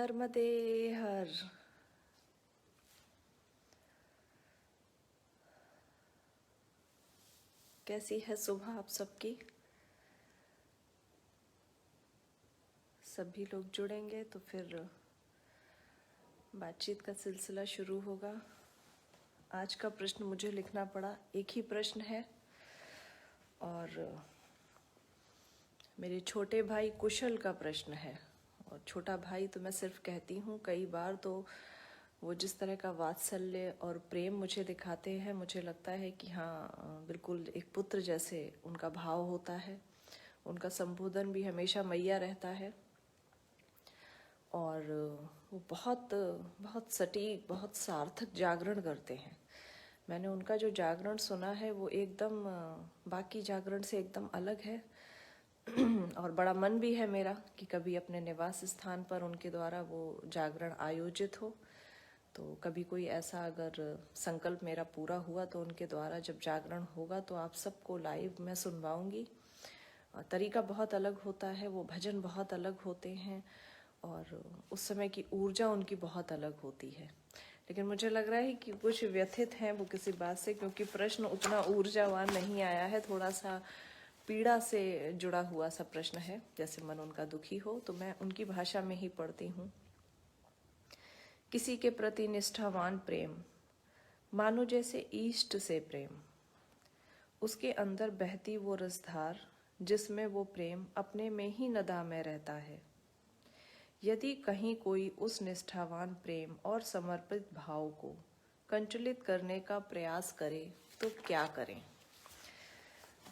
नर्मदे हर। कैसी है सुबह आप सबकी? सभी लोग जुड़ेंगे तो फिर बातचीत का सिलसिला शुरू होगा। आज का प्रश्न मुझे लिखना पड़ा, एक ही प्रश्न है और मेरे छोटे भाई कुशल का प्रश्न है। और छोटा भाई तो मैं सिर्फ कहती हूँ, कई बार तो वो जिस तरह का वात्सल्य और प्रेम मुझे दिखाते हैं, मुझे लगता है कि हाँ बिल्कुल एक पुत्र जैसे उनका भाव होता है। उनका संबोधन भी हमेशा मैया रहता है और वो बहुत बहुत सटीक, बहुत सार्थक जागरण करते हैं। मैंने उनका जो जागरण सुना है वो एकदम बाकी जागरण से एकदम अलग है। और बड़ा मन भी है मेरा कि कभी अपने निवास स्थान पर उनके द्वारा वो जागरण आयोजित हो। तो कभी कोई ऐसा अगर संकल्प मेरा पूरा हुआ तो उनके द्वारा जब जागरण होगा तो आप सबको लाइव मैं सुनवाऊंगी। तरीका बहुत अलग होता है, वो भजन बहुत अलग होते हैं और उस समय की ऊर्जा उनकी बहुत अलग होती है। लेकिन मुझे लग रहा है कि कुछ व्यथित हैं वो किसी बात से, क्योंकि प्रश्न उतना ऊर्जावान नहीं आया है, थोड़ा सा पीड़ा से जुड़ा हुआ सा प्रश्न है, जैसे मन उनका दुखी हो। तो मैं उनकी भाषा में ही पढ़ती हूँ। किसी के प्रति निष्ठावान प्रेम, मानो जैसे ईष्ट से प्रेम, उसके अंदर बहती वो रसधार जिसमें वो प्रेम अपने में ही नदा में रहता है। यदि कहीं कोई उस निष्ठावान प्रेम और समर्पित भाव को कंचुलित करने का प्रयास करे तो क्या करें?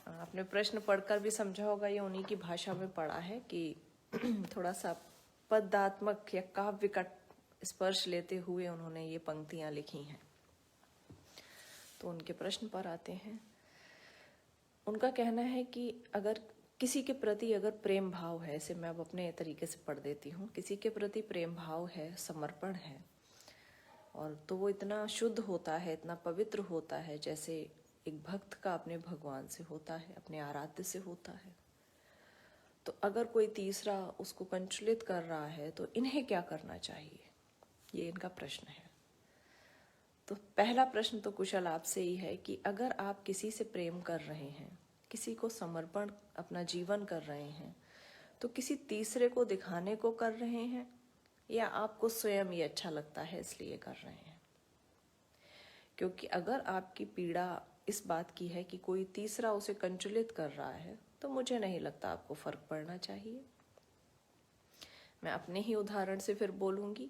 आपने प्रश्न पढ़कर भी समझा होगा, ये उन्हीं की भाषा में पढ़ा है कि थोड़ा सा पदात्मक या काव्य का स्पर्श लेते हुए उन्होंने ये पंक्तियां लिखी हैं। तो उनके प्रश्न पर आते हैं। उनका कहना है कि अगर किसी के प्रति अगर प्रेम भाव है, इसे मैं अब अपने तरीके से पढ़ देती हूँ। किसी के प्रति प्रेम भाव है, समर्पण है, और तो वो इतना शुद्ध होता है, इतना पवित्र होता है जैसे एक भक्त का अपने भगवान से होता है, अपने आराध्य से होता है। तो अगर कोई तीसरा उसको कंचुलित कर रहा है तो इन्हें क्या करना चाहिए, ये इनका प्रश्न है। तो पहला प्रश्न तो कुशल आपसे ही है कि अगर आप किसी से प्रेम कर रहे हैं, किसी को समर्पण अपना जीवन कर रहे हैं, तो किसी तीसरे को दिखाने को कर रहे हैं या आपको स्वयं ये अच्छा लगता है इसलिए कर रहे हैं? क्योंकि अगर आपकी पीड़ा इस बात की है कि कोई तीसरा उसे कंचुलित कर रहा है, तो मुझे नहीं लगता आपको फर्क पड़ना चाहिए। मैं अपने ही उदाहरण से फिर बोलूंगी।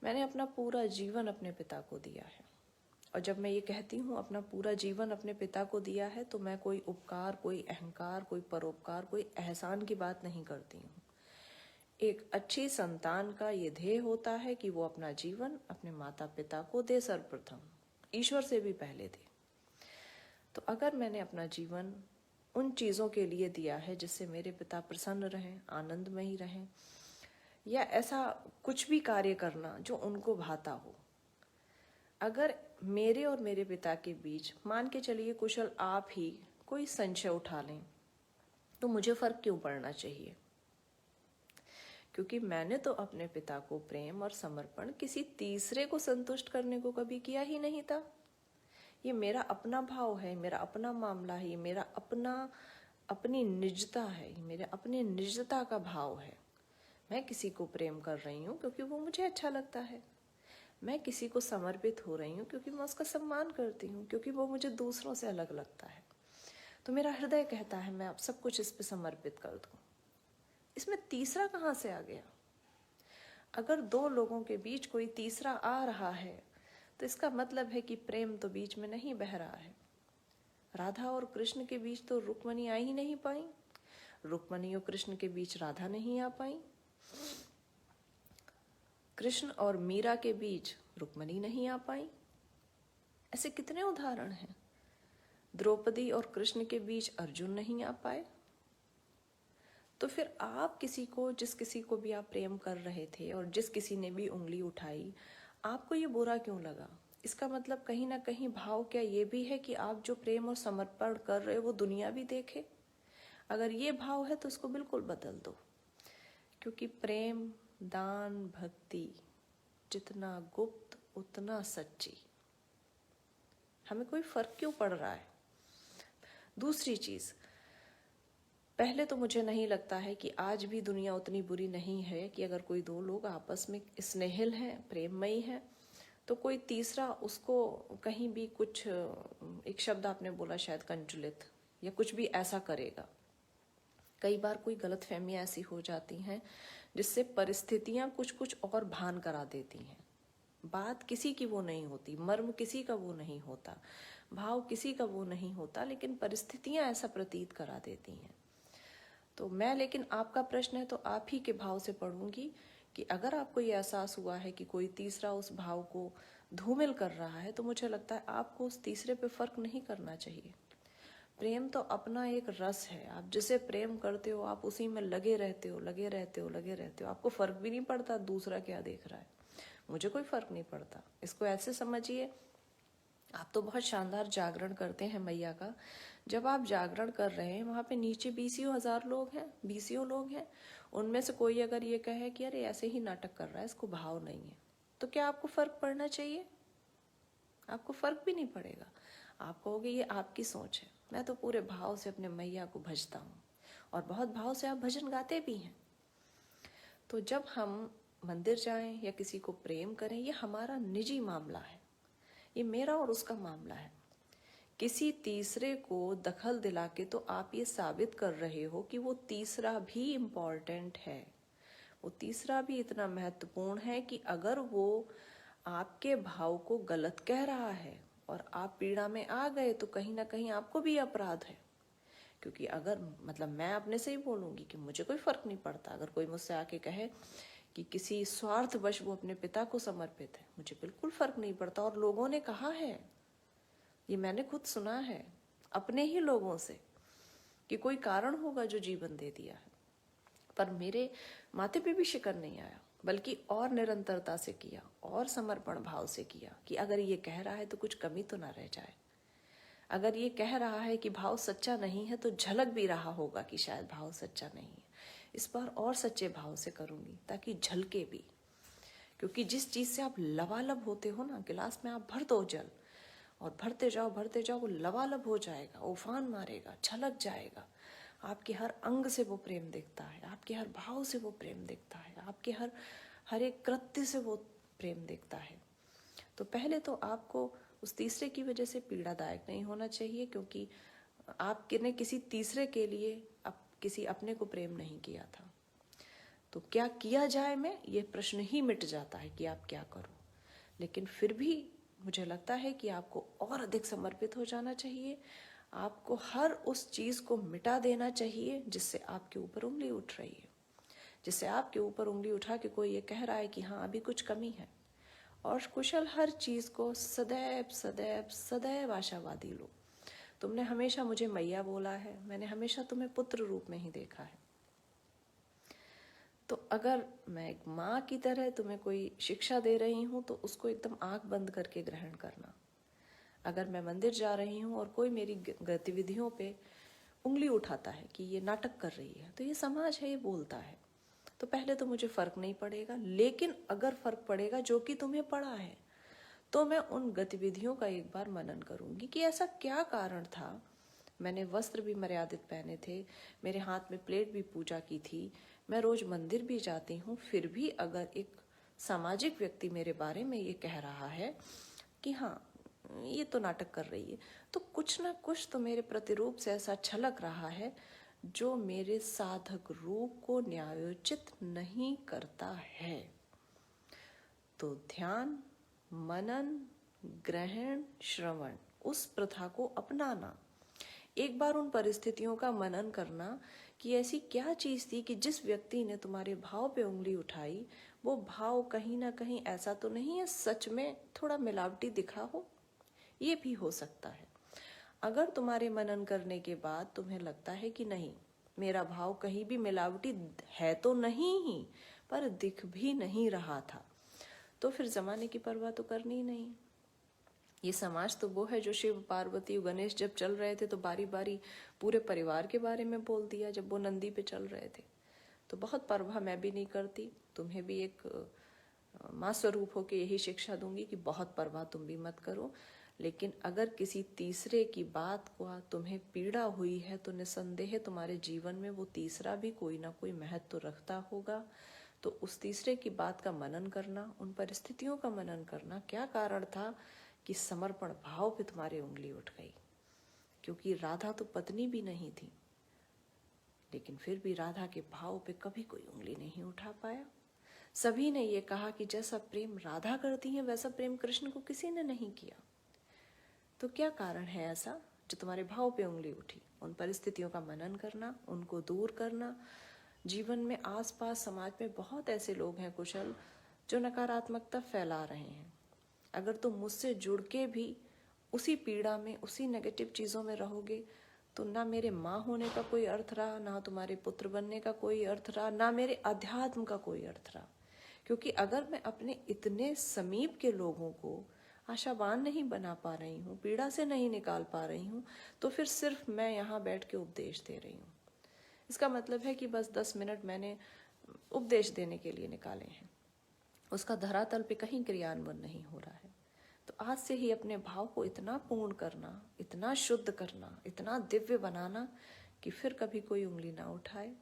मैंने अपना पूरा जीवन अपने पिता को दिया है, और जब मैं ये कहती हूँ अपना पूरा जीवन अपने पिता को दिया है, तो मैं कोई उपकार, कोई अहंकार, कोई परोपकार, कोई एहसान की बात नहीं करती हूँ। एक अच्छी संतान का ये ध्येय होता है कि वो अपना जीवन अपने माता पिता को दे, सर्वप्रथम ईश्वर से भी पहले दे। तो अगर मैंने अपना जीवन उन चीज़ों के लिए दिया है जिससे मेरे पिता प्रसन्न रहें, आनंदमयी रहें, या ऐसा कुछ भी कार्य करना जो उनको भाता हो, अगर मेरे और मेरे पिता के बीच मान के चलिए कुशल आप ही कोई संशय उठा लें, तो मुझे फर्क क्यों पड़ना चाहिए? क्योंकि मैंने तो अपने पिता को प्रेम और समर्पण किसी तीसरे को संतुष्ट करने को कभी किया ही नहीं था। ये मेरा अपना भाव है, मेरा अपना मामला है, ये मेरा अपनी निजता है, ये मेरे अपने निजता का भाव है। मैं किसी को प्रेम कर रही हूँ क्योंकि वो मुझे अच्छा लगता है। मैं किसी को समर्पित हो रही हूँ क्योंकि मैं उसका सम्मान करती हूँ, क्योंकि वो मुझे दूसरों से अलग लगता है। तो मेरा हृदय कहता है मैं अब सब कुछ इस पे समर्पित कर दूँ। इसमें तीसरा कहाँ से आ गया? अगर दो लोगों के बीच कोई तीसरा आ रहा है तो इसका मतलब है कि प्रेम तो बीच में नहीं बह रहा है। राधा और कृष्ण के बीच तो रुक्मणी आ ही नहीं पाई, रुक्मणी और कृष्ण के बीच राधा नहीं आ पाई, कृष्ण और मीरा के बीच रुक्मणी नहीं आ पाई। ऐसे कितने उदाहरण हैं। द्रौपदी और कृष्ण के बीच अर्जुन नहीं आ पाए। तो फिर आप किसी को, जिस किसी को भी आप प्रेम कर रहे थे और जिस किसी ने भी उंगली उठाई, आपको ये बुरा क्यों लगा? इसका मतलब कहीं ना कहीं भाव क्या ये भी है कि आप जो प्रेम और समर्पण कर रहे हो वो दुनिया भी देखे? अगर ये भाव है तो उसको बिल्कुल बदल दो, क्योंकि प्रेम दान भक्ति जितना गुप्त उतना सच्ची। हमें कोई फर्क क्यों पड़ रहा है? दूसरी चीज, पहले तो मुझे नहीं लगता है कि आज भी दुनिया उतनी बुरी नहीं है कि अगर कोई दो लोग आपस में स्नेहिल हैं, प्रेममयी हैं, तो कोई तीसरा उसको कहीं भी कुछ, एक शब्द आपने बोला शायद कंजुलित, या कुछ भी ऐसा करेगा। कई बार कोई गलतफहमियां ऐसी हो जाती हैं जिससे परिस्थितियां कुछ कुछ और भान करा देती हैं। बात किसी की वो नहीं होती, मर्म किसी का वो नहीं होता, भाव किसी का वो नहीं होता, लेकिन परिस्थितियां ऐसा प्रतीत करा देती हैं। तो मैं, लेकिन आपका प्रश्न है तो आप ही के भाव से पढ़ूंगी कि अगर आपको ये एहसास हुआ है कि कोई तीसरा उस भाव को धूमिल कर रहा है, तो मुझे लगता है आपको उस तीसरे पे फर्क नहीं करना चाहिए। प्रेम तो अपना एक रस है, आप जिसे प्रेम करते हो आप उसी में लगे रहते हो, लगे रहते हो, लगे रहते हो। आपको फर्क भी नहीं पड़ता दूसरा क्या देख रहा है। मुझे कोई फर्क नहीं पड़ता। इसको ऐसे समझिए, आप तो बहुत शानदार जागरण करते हैं मैया का। जब आप जागरण कर रहे हैं, वहां पे नीचे 20,000 लोग हैं, 20 लोग हैं, उनमें से कोई अगर ये कहे कि अरे ऐसे ही नाटक कर रहा है, इसको भाव नहीं है, तो क्या आपको फर्क पड़ना चाहिए? आपको फर्क भी नहीं पड़ेगा। आप कहोगे ये आपकी सोच है। मैं तो पूरे भाव से अपने मैया को भजता हूँ, और बहुत भाव से आप भजन गाते भी हैं। तो जब हम मंदिर जाएं या किसी को प्रेम करें, ये हमारा निजी मामला है, ये मेरा और उसका मामला है। किसी तीसरे को दखल दिला के तो आप ये साबित कर रहे हो कि वो तीसरा भी इम्पोर्टेंट है, वो तीसरा भी इतना महत्वपूर्ण है कि अगर वो आपके भाव को गलत कह रहा है और आप पीड़ा में आ गए, तो कहीं ना कहीं आपको भी अपराध है। क्योंकि अगर, मतलब मैं अपने से ही बोलूंगी कि मुझे कोई फर्क नहीं पड़ता अगर कोई मुझसे आके कहे कि किसी स्वार्थवश वो अपने पिता को समर्पित है, मुझे बिल्कुल फर्क नहीं पड़ता। और लोगों ने कहा है, ये मैंने खुद सुना है अपने ही लोगों से, कि कोई कारण होगा जो जीवन दे दिया है, पर मेरे माथे पे भी शिकन नहीं आया, बल्कि और निरंतरता से किया और समर्पण भाव से किया कि अगर ये कह रहा है तो कुछ कमी तो ना रह जाए। अगर ये कह रहा है कि भाव सच्चा नहीं है, तो झलक भी रहा होगा कि शायद भाव सच्चा नहीं है। इस बार और सच्चे भाव से करूंगी ताकि झलके भी, क्योंकि जिस चीज से आप लबालब होते हो ना, गिलास में आप भर दो जल और भरते जाओ, वो लबालब हो जाएगा, उफान मारेगा, छलक जाएगा। आपके हर अंग से वो प्रेम दिखता है, आपके हर भाव से वो प्रेम दिखता है, आपके हर एक कृत्य से वो प्रेम दिखता है। तो पहले तो आपको उस तीसरे की वजह से पीड़ादायक नहीं होना चाहिए, क्योंकि आपने किसी तीसरे के लिए किसी अपने को प्रेम नहीं किया था। तो क्या किया जाए में, ये प्रश्न ही मिट जाता है कि आप क्या करो। लेकिन फिर भी मुझे लगता है कि आपको और अधिक समर्पित हो जाना चाहिए। आपको हर उस चीज को मिटा देना चाहिए जिससे आपके ऊपर उंगली उठ रही है, जिससे आपके ऊपर उंगली उठा के कोई ये कह रहा है कि हाँ अभी कुछ कमी है। और कुशल हर चीज को सदैव सदैव सदैव आशावादी लो। तुमने हमेशा मुझे मैया बोला है, मैंने हमेशा तुम्हें पुत्र रूप में ही देखा है। तो अगर मैं एक माँ की तरह तुम्हें कोई शिक्षा दे रही हूँ, तो उसको एकदम आंख बंद करके ग्रहण करना। अगर मैं मंदिर जा रही हूँ और कोई मेरी गतिविधियों पे उंगली उठाता है कि ये नाटक कर रही है, तो ये समाज है, ये बोलता है, तो पहले तो मुझे फर्क नहीं पड़ेगा। लेकिन अगर फर्क पड़ेगा, जो कि तुम्हें पड़ा है, तो मैं उन गतिविधियों का एक बार मनन करूंगी कि ऐसा क्या कारण था। मैंने वस्त्र भी मर्यादित पहने थे, मेरे हाथ में प्लेट भी पूजा की थी, मैं रोज मंदिर भी जाती हूँ, फिर भी अगर एक सामाजिक व्यक्ति मेरे बारे में ये कह रहा है कि हाँ ये तो नाटक कर रही है, तो कुछ ना कुछ तो मेरे प्रतिरूप से ऐसा छलक रहा है जो मेरे साधक रूप को न्यायोचित नहीं करता है। तो ध्यान, मनन, ग्रहण, श्रवण, उस प्रथा को अपनाना। एक बार उन परिस्थितियों का मनन करना कि ऐसी क्या चीज थी कि जिस व्यक्ति ने तुम्हारे भाव पे उंगली उठाई, वो भाव कहीं ना कहीं ऐसा तो नहीं है सच में थोड़ा मिलावटी दिखा हो, ये भी हो सकता है। अगर तुम्हारे मनन करने के बाद तुम्हें लगता है कि नहीं, मेरा भाव कहीं भी मिलावटी है तो नहीं ही, पर दिख भी नहीं रहा था, तो फिर जमाने की परवाह तो करनी ही नहीं। ये समाज तो वो है जो शिव पार्वती गणेश जब चल रहे थे तो बारी बारी पूरे परिवार के बारे में बोल दिया जब वो नंदी पे चल रहे थे। तो बहुत परवाह मैं भी नहीं करती। तुम्हें भी एक माँ स्वरूप होकर यही शिक्षा दूंगी कि बहुत परवाह तुम भी मत करो, लेकिन अगर किसी तीसरे की बात को तुम्हें पीड़ा हुई है तो निसंदेह तुम्हारे जीवन में वो तीसरा भी कोई ना कोई महत्व तो रखता होगा। तो उस तीसरे की बात का मनन करना, उन परिस्थितियों का मनन करना, क्या कारण था कि समर्पण भाव पे तुम्हारी उंगली उठ गई। क्योंकि राधा तो पत्नी भी नहीं थी, लेकिन फिर भी राधा के भाव पे कभी कोई उंगली नहीं उठा पाया। सभी ने ये कहा कि जैसा प्रेम राधा करती है वैसा प्रेम कृष्ण को किसी ने नहीं किया। तो क्या कारण है ऐसा जो तुम्हारे भाव पे उंगली उठी? उन परिस्थितियों का मनन करना, उनको दूर करना। जीवन में आसपास समाज में बहुत ऐसे लोग हैं कुशल, जो नकारात्मकता फैला रहे हैं। अगर तुम मुझसे जुड़ के भी उसी पीड़ा में, उसी नेगेटिव चीज़ों में रहोगे तो ना मेरे माँ होने का कोई अर्थ रहा, ना तुम्हारे पुत्र बनने का कोई अर्थ रहा, ना मेरे अध्यात्म का कोई अर्थ रहा। क्योंकि अगर मैं अपने इतने समीप के लोगों को आशावान नहीं बना पा रही हूँ, पीड़ा से नहीं निकाल पा रही हूँ, तो फिर सिर्फ मैं यहाँ बैठ के उपदेश दे रही हूँ। इसका मतलब है कि बस 10 मिनट मैंने उपदेश देने के लिए निकाले हैं, उसका धरातल पे कहीं क्रियान्वयन नहीं हो रहा है। तो आज से ही अपने भाव को इतना पूर्ण करना, इतना शुद्ध करना, इतना दिव्य बनाना कि फिर कभी कोई उंगली ना उठाए,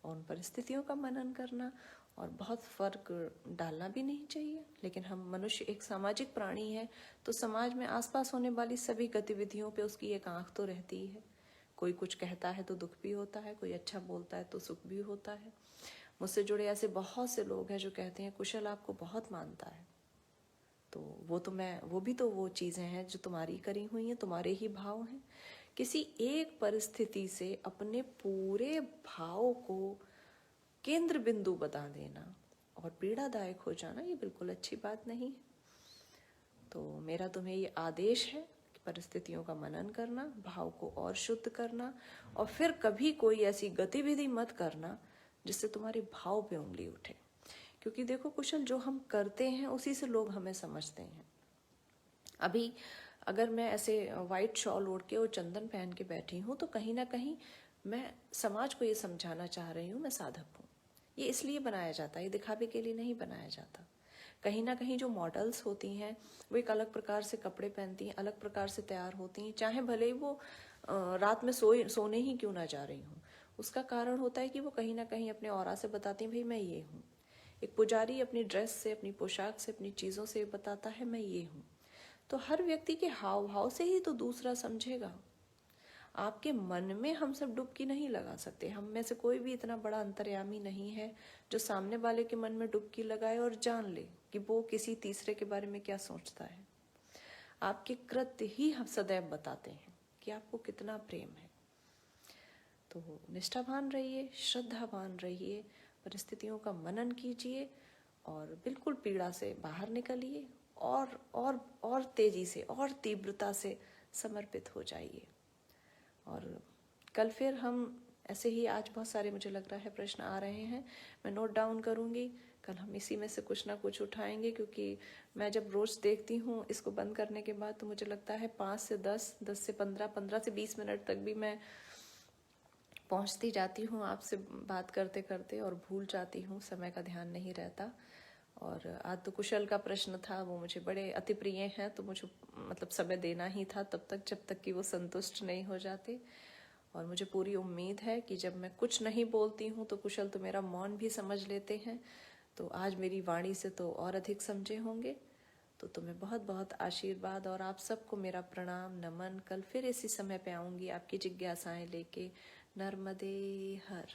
और उन परिस्थितियों का मनन करना। और बहुत फर्क डालना भी नहीं चाहिए, लेकिन हम मनुष्य एक सामाजिक प्राणी है, तो समाज में आसपास होने वाली सभी गतिविधियों पे उसकी एक आंख तो रहती ही है। कोई कुछ कहता है तो दुख भी होता है, कोई अच्छा बोलता है तो सुख भी होता है। मुझसे जुड़े ऐसे बहुत से लोग हैं जो कहते हैं कुशल आपको बहुत मानता है। तो वो भी तो वो चीज़ें हैं जो तुम्हारी करी हुई हैं, तुम्हारे ही भाव हैं। किसी एक परिस्थिति से अपने पूरे भाव को केंद्र बिंदु बता देना और पीड़ादायक हो जाना, ये बिल्कुल अच्छी बात नहीं है। तो मेरा तुम्हें ये आदेश है कि परिस्थितियों का मनन करना, भाव को और शुद्ध करना, और फिर कभी कोई ऐसी गतिविधि मत करना जिससे तुम्हारे भाव पे उंगली उठे। क्योंकि देखो कुशल, जो हम करते हैं उसी से लोग हमें समझते हैं। अभी अगर मैं ऐसे वाइट शॉल ओढ़ के और चंदन पहन के बैठी हूँ तो कहीं ना कहीं मैं समाज को ये समझाना चाह रही हूँ मैं साधक हूँ। ये इसलिए बनाया जाता है, ये दिखावे के लिए नहीं बनाया जाता। कहीं ना कहीं जो मॉडल्स होती हैं वो एक अलग प्रकार से कपड़े पहनती हैं, अलग प्रकार से तैयार होती हैं, चाहे भले ही वो रात में सोने ही क्यों ना जा रही हूँ। उसका कारण होता है कि वो कहीं ना कहीं अपने ऑरा से बताती हैं भाई मैं ये हूँ। एक पुजारी अपनी ड्रेस से, अपनी पोशाक से, अपनी चीज़ों से बताता है मैं ये हूँ। तो हर व्यक्ति के हाव भाव से ही तो दूसरा समझेगा। आपके मन में हम सब डुबकी नहीं लगा सकते। हम में से कोई भी इतना बड़ा अंतर्यामी नहीं है जो सामने वाले के मन में डुबकी लगाए और जान ले कि वो किसी तीसरे के बारे में क्या सोचता है। आपके कृत्य ही हम सदैव बताते हैं कि आपको कितना प्रेम है। तो निष्ठावान रहिए, श्रद्धावान रहिए, परिस्थितियों का मनन कीजिए और बिल्कुल पीड़ा से बाहर निकलिए और तेजी से और तीव्रता से समर्पित हो जाइए। और कल फिर हम ऐसे ही, आज बहुत सारे मुझे लग रहा है प्रश्न आ रहे हैं, मैं नोट डाउन करूँगी। कल हम इसी में से कुछ ना कुछ उठाएंगे, क्योंकि मैं जब रोज़ देखती हूँ इसको बंद करने के बाद तो मुझे लगता है 5 से 10, 10 से 15, 15 से 20 मिनट तक भी मैं पहुँचती जाती हूँ आपसे बात करते करते और भूल जाती हूँ, समय का ध्यान नहीं रहता। और आज तो कुशल का प्रश्न था, वो मुझे बड़े अति प्रिय हैं, तो मुझे मतलब समय देना ही था तब तक जब तक कि वो संतुष्ट नहीं हो जाते। और मुझे पूरी उम्मीद है कि जब मैं कुछ नहीं बोलती हूँ तो कुशल तो मेरा मौन भी समझ लेते हैं। तो आज मेरी वाणी से तो और अधिक समझे होंगे। तो तुम्हें बहुत बहुत आशीर्वाद और आप सबको मेरा प्रणाम, नमन। कल फिर इसी समय पे आऊँगी आपकी जिज्ञासाएं लेके। नर्मदे हर।